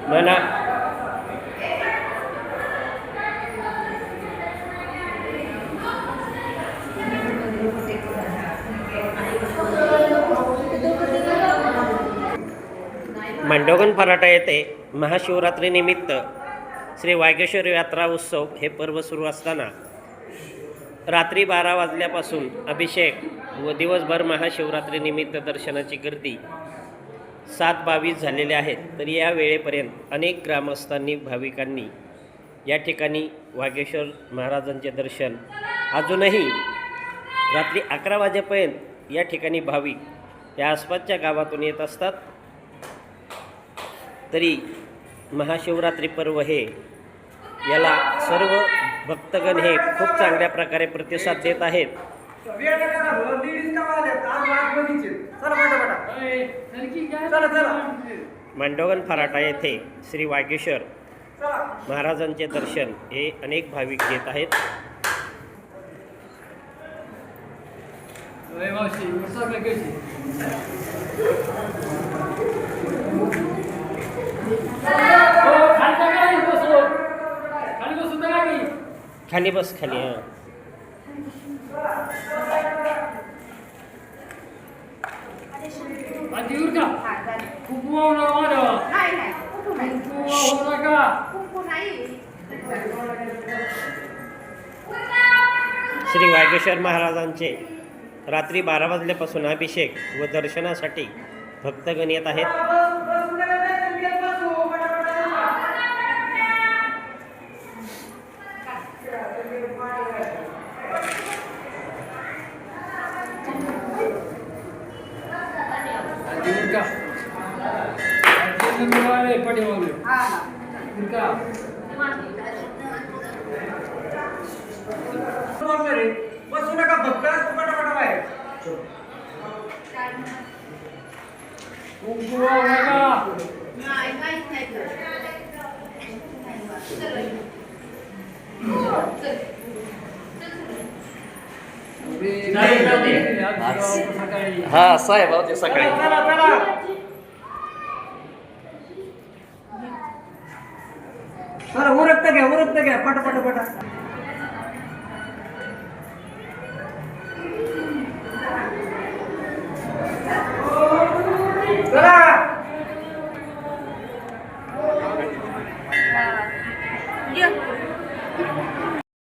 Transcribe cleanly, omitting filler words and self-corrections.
म्हणा मांडोगण फराटा येथे महाशिवरात्रीनिमित्त श्री वागेश्वर यात्रा उत्सव हे पर्व सुरू असताना रात्री 12 वाजल्यापासून अभिषेक व दिवसभर महाशिवरात्रीनिमित्त दर्शनाची गर्दी 7:22 झालेले आहेत. तर या वेळेपर्यंत अनेक ग्रामस्थांनी भाविकांनी या ठिकाणी वागेश्वर महाराजांचे दर्शन अजूनही रात्री 11 वाजेपर्यंत या ठिकाणी भाविक या आसपासच्या गावातून येत असतात. तरी महाशिवरात्री पर्व हे याला सर्व भक्तगण हे खूप चांगल्या प्रकारे प्रतिसाद देत आहेत. मांडोगण फराटा येथे श्री वागेश्वर महाराजांचे दर्शन हे अनेक भाविक घेत आहेत. खाली बस खाली. श्री वागेश्वर महाराजांचे रात्री 12 वाजल्यापासून अभिषेक व दर्शनासाठी भक्तगण येत आहेत. हा साहेब होते सकाळी. उरकता घ्या पटा.